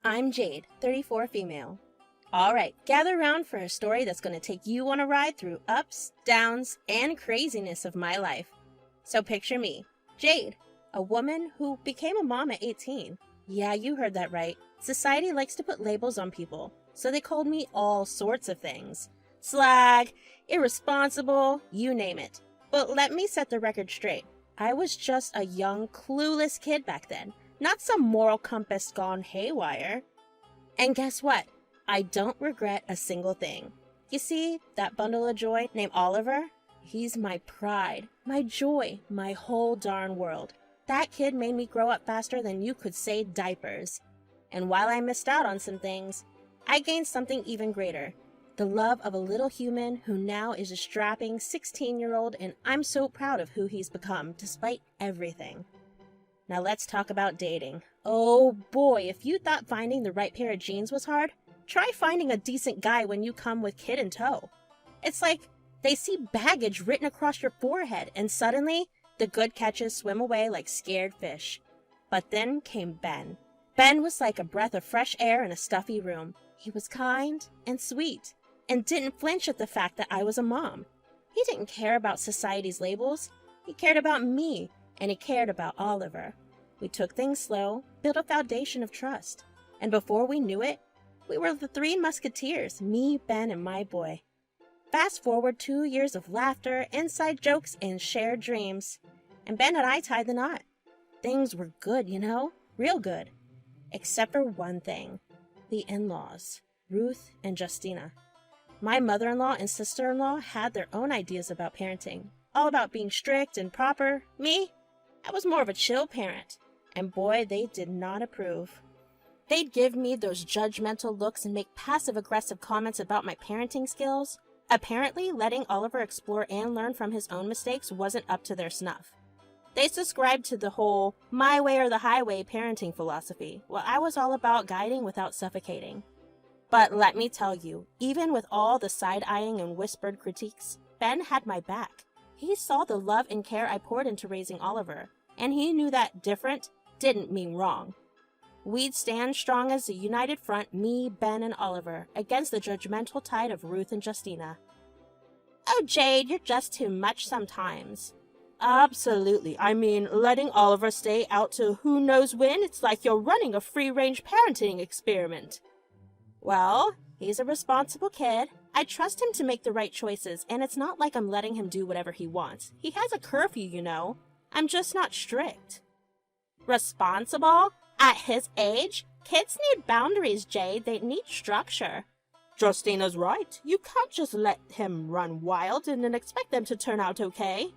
I'm Jade, 34 female. Alright, gather around for a story that's going to take you on a ride through ups, downs, and craziness of my life. So picture me, Jade, a woman who became a mom at 18. Yeah, you heard that right. Society likes to put labels on people, so they called me all sorts of things. Slag, irresponsible, you name it. But let me set the record straight. I was just a young, clueless kid back then, not some moral compass gone haywire. And guess what? I don't regret a single thing. You see, that bundle of joy named Oliver? He's my pride, my joy, my whole darn world. That kid made me grow up faster than you could say diapers. And while I missed out on some things, I gained something even greater. The love of a little human who now is a strapping 16-year-old, and I'm so proud of who he's become despite everything. Now let's talk about dating. Oh boy, if you thought finding the right pair of jeans was hard, try finding a decent guy when you come with kid in tow. It's like they see baggage written across your forehead, and suddenly the good catches swim away like scared fish. But then came Ben. Ben was like a breath of fresh air in a stuffy room. He was kind and sweet, and didn't flinch at the fact that I was a mom. He didn't care about society's labels. He cared about me, and he cared about Oliver. We took things slow, built a foundation of trust, and before we knew it, we were the three musketeers, me, Ben, and my boy. Fast forward 2 years of laughter, inside jokes, and shared dreams, and Ben and I tied the knot. Things were good, you know, real good. Except for one thing, the in-laws, Ruth and Justina. My mother-in-law and sister-in-law had their own ideas about parenting, all about being strict and proper. Me, I was more of a chill parent, and boy, they did not approve. They'd give me those judgmental looks and make passive-aggressive comments about my parenting skills. Apparently, letting Oliver explore and learn from his own mistakes wasn't up to their snuff. They subscribed to the whole my way or the highway parenting philosophy, while I was all about guiding without suffocating. But let me tell you, even with all the side-eyeing and whispered critiques, Ben had my back. He saw the love and care I poured into raising Oliver, and he knew that different didn't mean wrong. We'd stand strong as a united front, me, Ben, and Oliver, against the judgmental tide of Ruth and Justina. Oh, Jade, you're just too much sometimes. Absolutely. I mean, letting Oliver stay out till who knows when, it's like you're running a free-range parenting experiment. Well, he's a responsible kid. I trust him to make the right choices, and it's not like I'm letting him do whatever he wants. He has a curfew, you know. I'm just not strict. Responsible? At his age? Kids need boundaries, Jade. They need structure. Justina's right. You can't just let him run wild and then expect them to turn out okay.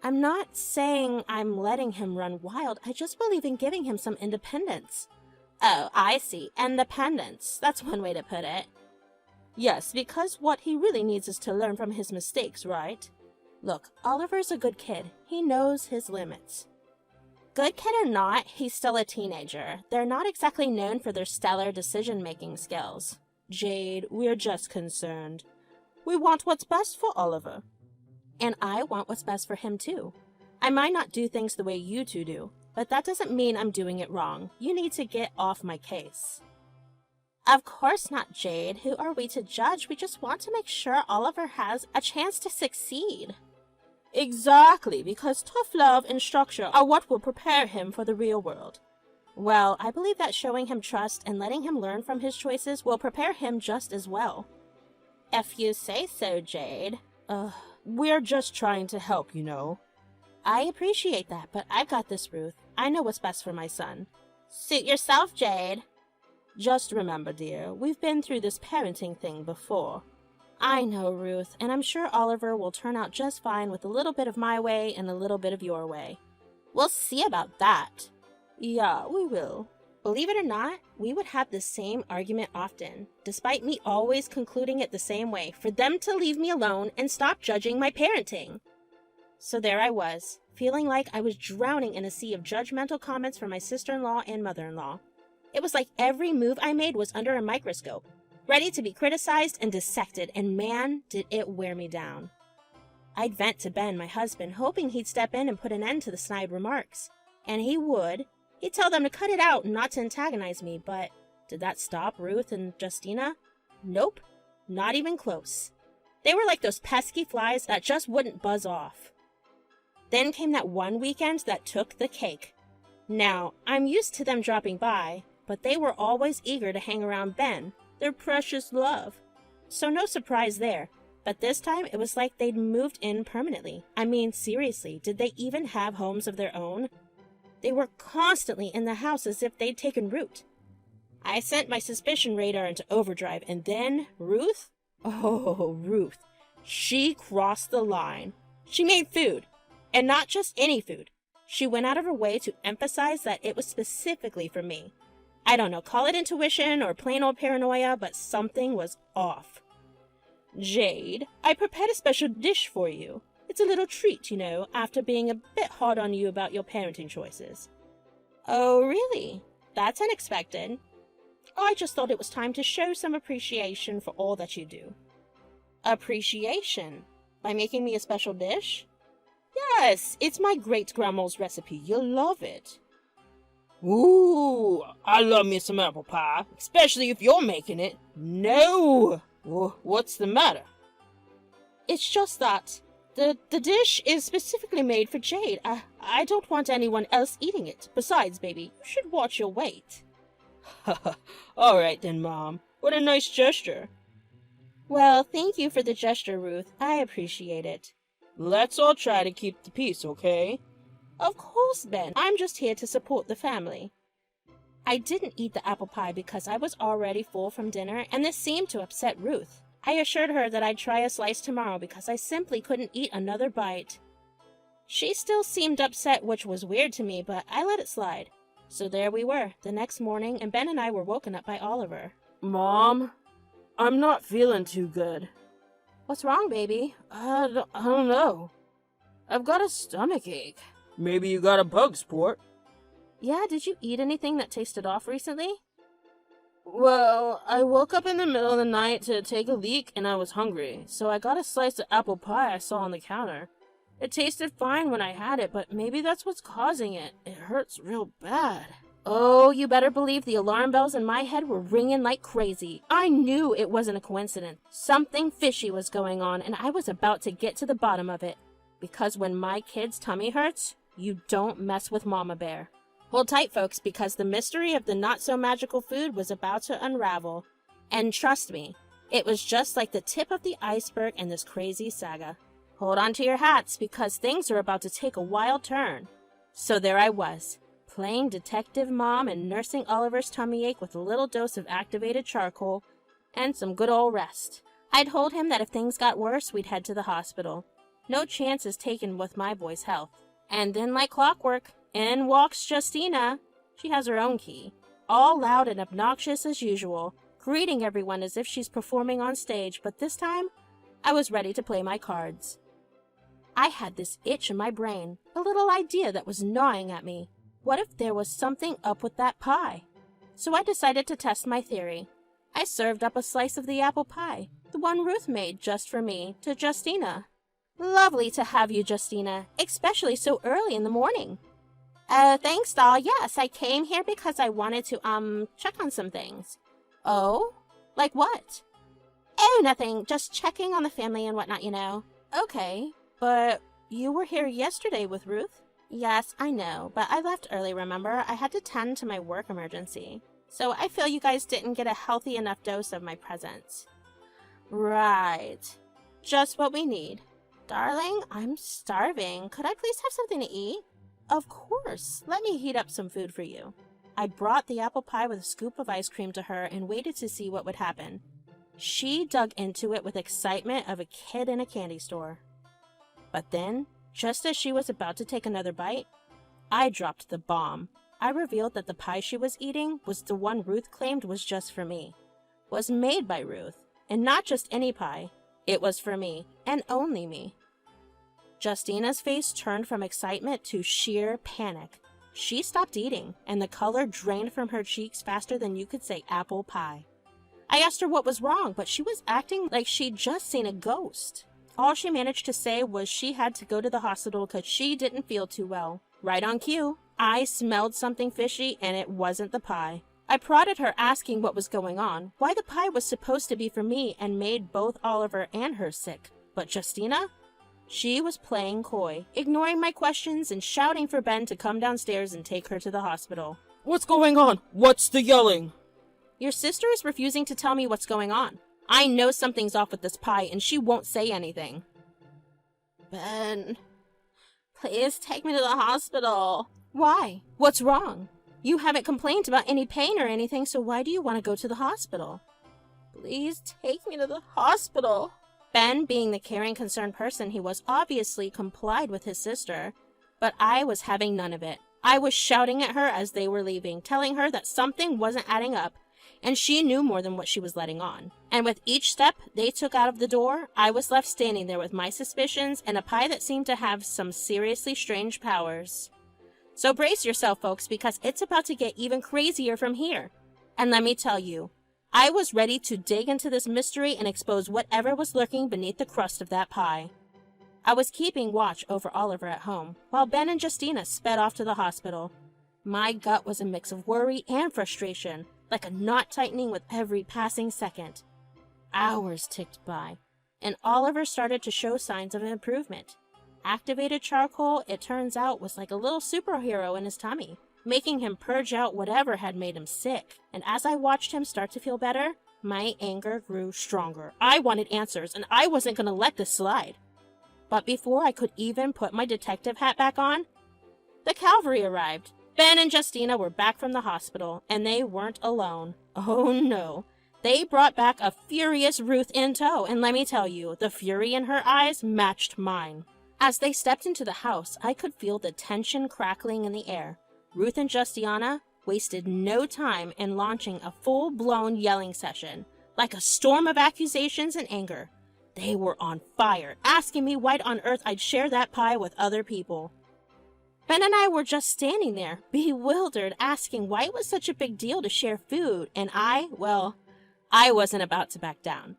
I'm not saying I'm letting him run wild. I just believe in giving him some independence. Oh, I see. Independence. That's one way to put it. Yes, because what he really needs is to learn from his mistakes, right? Look, Oliver's a good kid. He knows his limits. Good kid or not, he's still a teenager. They're not exactly known for their stellar decision-making skills. Jade, we're just concerned. We want what's best for Oliver. And I want what's best for him, too. I might not do things the way you two do, but that doesn't mean I'm doing it wrong. You need to get off my case. Of course not, Jade. Who are we to judge? We just want to make sure Oliver has a chance to succeed. Exactly, because tough love and structure are what will prepare him for the real world. Well, I believe that showing him trust and letting him learn from his choices will prepare him just as well. If you say so, Jade. We're just trying to help, you know. I appreciate that, but I've got this, Ruth. I know what's best for my son. Suit yourself, Jade. Just remember, dear, we've been through this parenting thing before. I know, Ruth, and I'm sure Oliver will turn out just fine with a little bit of my way and a little bit of your way. We'll see about that. Yeah, we will. Believe it or not, we would have the same argument often, despite me always concluding it the same way, for them to leave me alone and stop judging my parenting. So there I was, feeling like I was drowning in a sea of judgmental comments from my sister-in-law and mother-in-law. It was like every move I made was under a microscope, ready to be criticized and dissected, and man, did it wear me down. I'd vent to Ben, my husband, hoping he'd step in and put an end to the snide remarks. And he would. He'd tell them to cut it out and not to antagonize me, but Did that stop Ruth and Justina? Nope, not even close. They were like those pesky flies that just wouldn't buzz off. Then came that one weekend that took the cake. Now, I'm used to them dropping by, but they were always eager to hang around Ben, their precious love. So no surprise there. But this time, it was like they'd moved in permanently. I mean, seriously, did they even have homes of their own? They were constantly in the house as if they'd taken root. I sent my suspicion radar into overdrive, and then Ruth? Oh, Ruth. She crossed the line. She made food, and not just any food. She went out of her way to emphasize that it was specifically for me. I don't know, call it intuition or plain old paranoia, but something was off. Jade, I prepared a special dish for you. It's a little treat, you know, after being a bit hard on you about your parenting choices. Oh, really? That's unexpected. I just thought it was time to show some appreciation for all that you do. Appreciation? By making me a special dish? Yes, it's my great-grandma's recipe. You'll love it. Ooh, I love me some apple pie, especially if you're making it. No! What's the matter? It's just that the dish is specifically made for Jade. I don't want anyone else eating it. Besides, baby, you should watch your weight. All right then, Mom. What a nice gesture. Well, thank you for the gesture, Ruth. I appreciate it. Let's all try to keep the peace, okay? Of course, Ben. I'm just here to support the family. I didn't eat the apple pie because I was already full from dinner, and this seemed to upset Ruth. I assured her that I'd try a slice tomorrow because I simply couldn't eat another bite. She still seemed upset, which was weird to me, but I let it slide. So there we were, the next morning, and Ben and I were woken up by Oliver. Mom, I'm not feeling too good. What's wrong, baby? I don't know. I've got a stomachache. Maybe you got a bug sport. Yeah, did you eat anything that tasted off recently? Well, I woke up in the middle of the night to take a leak and I was hungry, so I got a slice of apple pie I saw on the counter. It tasted fine when I had it, but maybe that's what's causing it. It hurts real bad. Oh, you better believe the alarm bells in my head were ringing like crazy. I knew it wasn't a coincidence. Something fishy was going on, and I was about to get to the bottom of it. Because when my kid's tummy hurts, you don't mess with Mama Bear. Hold tight, folks, because the mystery of the not-so-magical food was about to unravel. And trust me, it was just like the tip of the iceberg in this crazy saga. Hold on to your hats, because things are about to take a wild turn. So there I was, playing detective mom and nursing Oliver's tummy ache with a little dose of activated charcoal and some good old rest. I'd told him that if things got worse, we'd head to the hospital. No chances taken with my boy's health. And then, like clockwork, in walks Justina. She has her own key. All loud and obnoxious as usual, greeting everyone as if she's performing on stage, but this time, I was ready to play my cards. I had this itch in my brain, a little idea that was gnawing at me. What if there was something up with that pie? So I decided to test my theory. I served up a slice of the apple pie, the one Ruth made just for me, to Justina. Lovely to have you, Justina, especially so early in the morning. Thanks, doll. Yes, I came here because I wanted to, check on some things. Oh? Like what? Oh, nothing. Just checking on the family and whatnot, you know. Okay, but you were here yesterday with Ruth? Yes, I know, but I left early, remember? I had to tend to my work emergency. So I feel you guys didn't get a healthy enough dose of my presence. Right. Just what we need. Darling, I'm starving. Could I please have something to eat? Of course. Let me heat up some food for you. I brought the apple pie with a scoop of ice cream to her and waited to see what would happen. She dug into it with excitement of a kid in a candy store. But then, just as she was about to take another bite, I dropped the bomb. I revealed that the pie she was eating was the one Ruth claimed was just for me. Was made by Ruth, and not just any pie. It was for me, and only me. Justina's face turned from excitement to sheer panic. She stopped eating, and the color drained from her cheeks faster than you could say apple pie. I asked her what was wrong, but she was acting like she'd just seen a ghost. All she managed to say was she had to go to the hospital because she didn't feel too well. Right on cue, I smelled something fishy, and it wasn't the pie. I prodded her, asking what was going on, why the pie was supposed to be for me, and made both Oliver and her sick. But Justina? She was playing coy, ignoring my questions and shouting for Ben to come downstairs and take her to the hospital. What's going on? What's the yelling? Your sister is refusing to tell me what's going on. I know something's off with this pie, and she won't say anything. Ben, please take me to the hospital. Why? What's wrong? You haven't complained about any pain or anything, so why do you want to go to the hospital? Please take me to the hospital. Ben, being the caring, concerned person he was, obviously complied with his sister, but I was having none of it. I was shouting at her as they were leaving, telling her that something wasn't adding up, and she knew more than what she was letting on. And with each step they took out of the door, I was left standing there with my suspicions and a pie that seemed to have some seriously strange powers. So brace yourself, folks, because it's about to get even crazier from here. And let me tell you, I was ready to dig into this mystery and expose whatever was lurking beneath the crust of that pie. I was keeping watch over Oliver at home, while Ben and Justina sped off to the hospital. My gut was a mix of worry and frustration, like a knot tightening with every passing second. Hours ticked by, and Oliver started to show signs of improvement. Activated charcoal, it turns out, was like a little superhero in his tummy, making him purge out whatever had made him sick. And as I watched him start to feel better, my anger grew stronger. I wanted answers, and I wasn't going to let this slide. But before I could even put my detective hat back on, the cavalry arrived. Ben and Justina were back from the hospital, and they weren't alone. Oh no. They brought back a furious Ruth in tow, and let me tell you, the fury in her eyes matched mine. As they stepped into the house, I could feel the tension crackling in the air. Ruth and Justiana wasted no time in launching a full-blown yelling session, like a storm of accusations and anger. They were on fire, asking me why on earth I'd share that pie with other people. Ben and I were just standing there, bewildered, asking why it was such a big deal to share food, and I wasn't about to back down.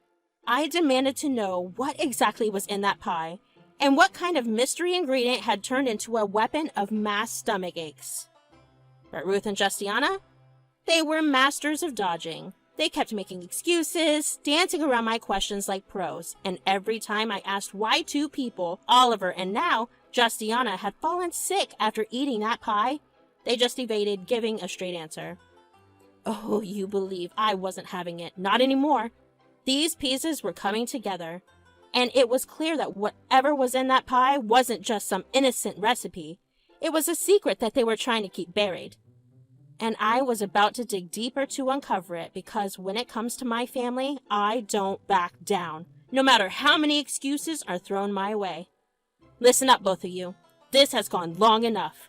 I demanded to know what exactly was in that pie, and what kind of mystery ingredient had turned into a weapon of mass stomach aches. But Ruth and Justiana? They were masters of dodging. They kept making excuses, dancing around my questions like pros, and every time I asked why two people, Oliver and now Justiana, had fallen sick after eating that pie, they just evaded giving a straight answer. Oh, you believe I wasn't having it. Not anymore. These pieces were coming together. And it was clear that whatever was in that pie wasn't just some innocent recipe. It was a secret that they were trying to keep buried. And I was about to dig deeper to uncover it, because when it comes to my family, I don't back down, no matter how many excuses are thrown my way. Listen up, both of you. This has gone long enough.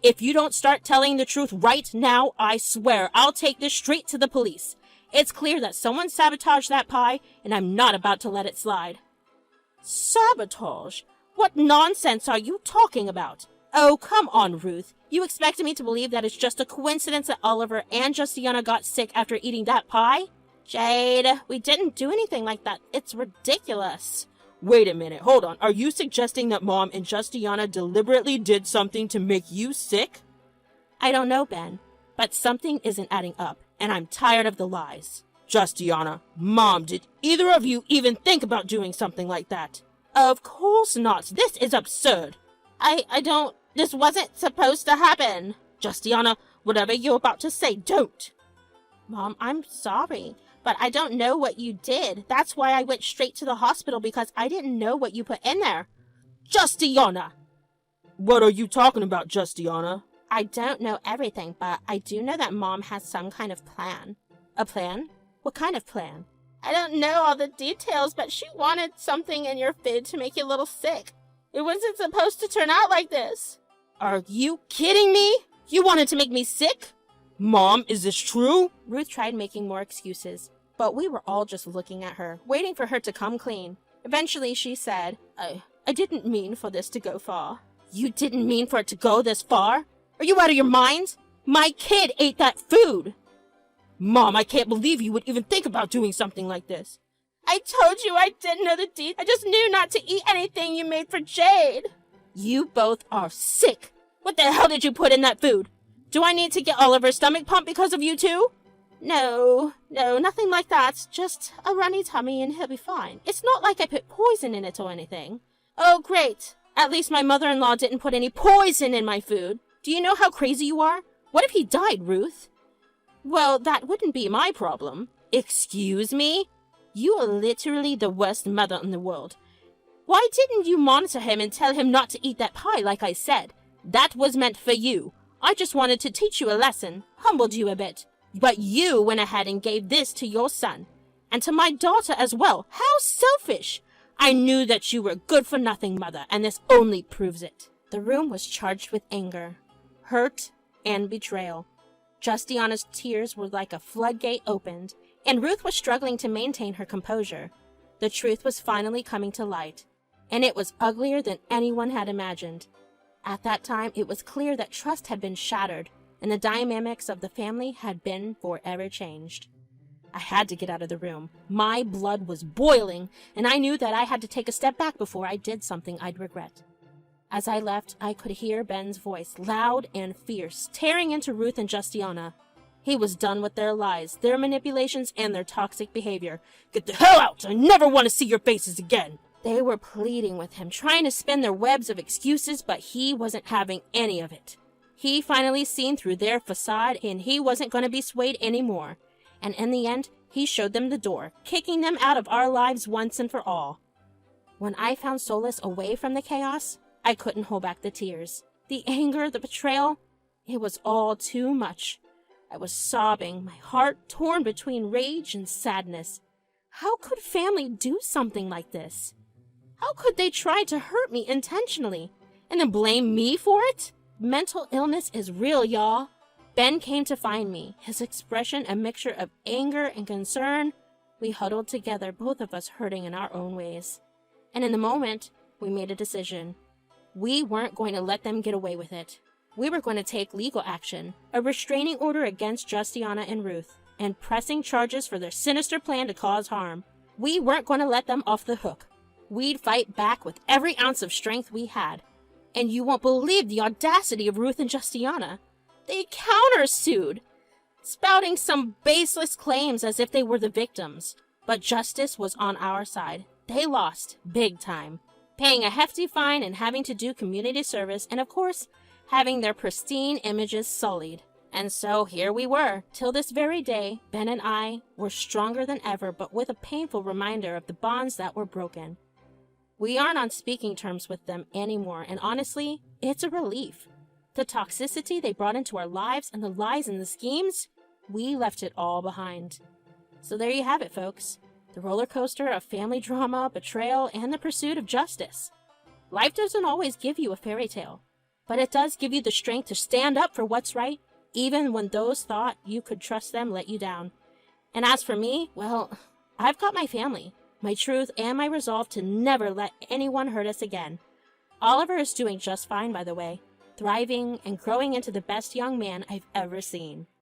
If you don't start telling the truth right now, I swear I'll take this straight to the police. It's clear that someone sabotaged that pie, and I'm not about to let it slide. Sabotage? What nonsense are you talking about? Oh, come on, Ruth. You expected me to believe that it's just a coincidence that Oliver and Justiana got sick after eating that pie? Jade, we didn't do anything like that. It's ridiculous. Wait a minute, hold on. Are you suggesting that Mom and Justiana deliberately did something to make you sick? I don't know, Ben, but something isn't adding up, and I'm tired of the lies. Justiana, Mom, did either of you even think about doing something like that? Of course not. This is absurd. This wasn't supposed to happen. Justiana, whatever you're about to say, don't. Mom, I'm sorry, but I don't know what you did. That's why I went straight to the hospital, because I didn't know what you put in there. Justiana! What are you talking about, Justiana? I don't know everything, but I do know that Mom has some kind of plan. A plan? What kind of plan? I don't know all the details, but she wanted something in your food to make you a little sick. It wasn't supposed to turn out like this. Are you kidding me? You wanted to make me sick? Mom, is this true? Ruth tried making more excuses, but we were all just looking at her, waiting for her to come clean. Eventually she said, I didn't mean for this to go far. You didn't mean for it to go this far? Are you out of your mind? My kid ate that food! Mom, I can't believe you would even think about doing something like this. I told you I didn't know the details. I just knew not to eat anything you made for Jade. You both are sick. What the hell did you put in that food? Do I need to get Oliver's stomach pumped because of you two? No, nothing like that. Just a runny tummy and he'll be fine. It's not like I put poison in it or anything. Oh, great. At least my mother-in-law didn't put any poison in my food. Do you know how crazy you are? What if he died, Ruth? Well, that wouldn't be my problem. Excuse me? You are literally the worst mother in the world. Why didn't you monitor him and tell him not to eat that pie like I said? That was meant for you. I just wanted to teach you a lesson, humbled you a bit. But you went ahead and gave this to your son. And to my daughter as well. How selfish! I knew that you were a good-for-nothing mother, and this only proves it. The room was charged with anger, hurt, and betrayal. Justiana's tears were like a floodgate opened, and Ruth was struggling to maintain her composure. The truth was finally coming to light, and it was uglier than anyone had imagined. At that time, it was clear that trust had been shattered, and the dynamics of the family had been forever changed. I had to get out of the room. My blood was boiling, and I knew that I had to take a step back before I did something I'd regret. As I left, I could hear Ben's voice, loud and fierce, tearing into Ruth and Justiana. He was done with their lies, their manipulations, and their toxic behavior. Get the hell out! I never want to see your faces again! They were pleading with him, trying to spin their webs of excuses, but he wasn't having any of it. He finally seen through their facade, and he wasn't going to be swayed anymore. And in the end, he showed them the door, kicking them out of our lives once and for all. When I found solace away from the chaos, I couldn't hold back the tears. The anger, the betrayal, it was all too much. I was sobbing, my heart torn between rage and sadness. How could family do something like this? How could they try to hurt me intentionally and then blame me for it? Mental illness is real, y'all. Ben came to find me, his expression a mixture of anger and concern. We huddled together, both of us hurting in our own ways. And in the moment, we made a decision. We weren't going to let them get away with it. We were going to take legal action, a restraining order against Justiana and Ruth, and pressing charges for their sinister plan to cause harm. We weren't going to let them off the hook. We'd fight back with every ounce of strength we had. And you won't believe the audacity of Ruth and Justiana. They countersued, spouting some baseless claims as if they were the victims. But justice was on our side. They lost, big time, paying a hefty fine and having to do community service, and of course, having their pristine images sullied. And so here we were, till this very day. Ben and I were stronger than ever, but with a painful reminder of the bonds that were broken. We aren't on speaking terms with them anymore, and honestly, it's a relief. The toxicity they brought into our lives and the lies and the schemes, we left it all behind. So there you have it, folks. The roller coaster of family drama, betrayal, and the pursuit of justice. Life doesn't always give you a fairy tale, but it does give you the strength to stand up for what's right, even when those thought you could trust them let you down. And as for me, well, I've got my family, my truth, and my resolve to never let anyone hurt us again. Oliver is doing just fine, by the way, thriving and growing into the best young man I've ever seen.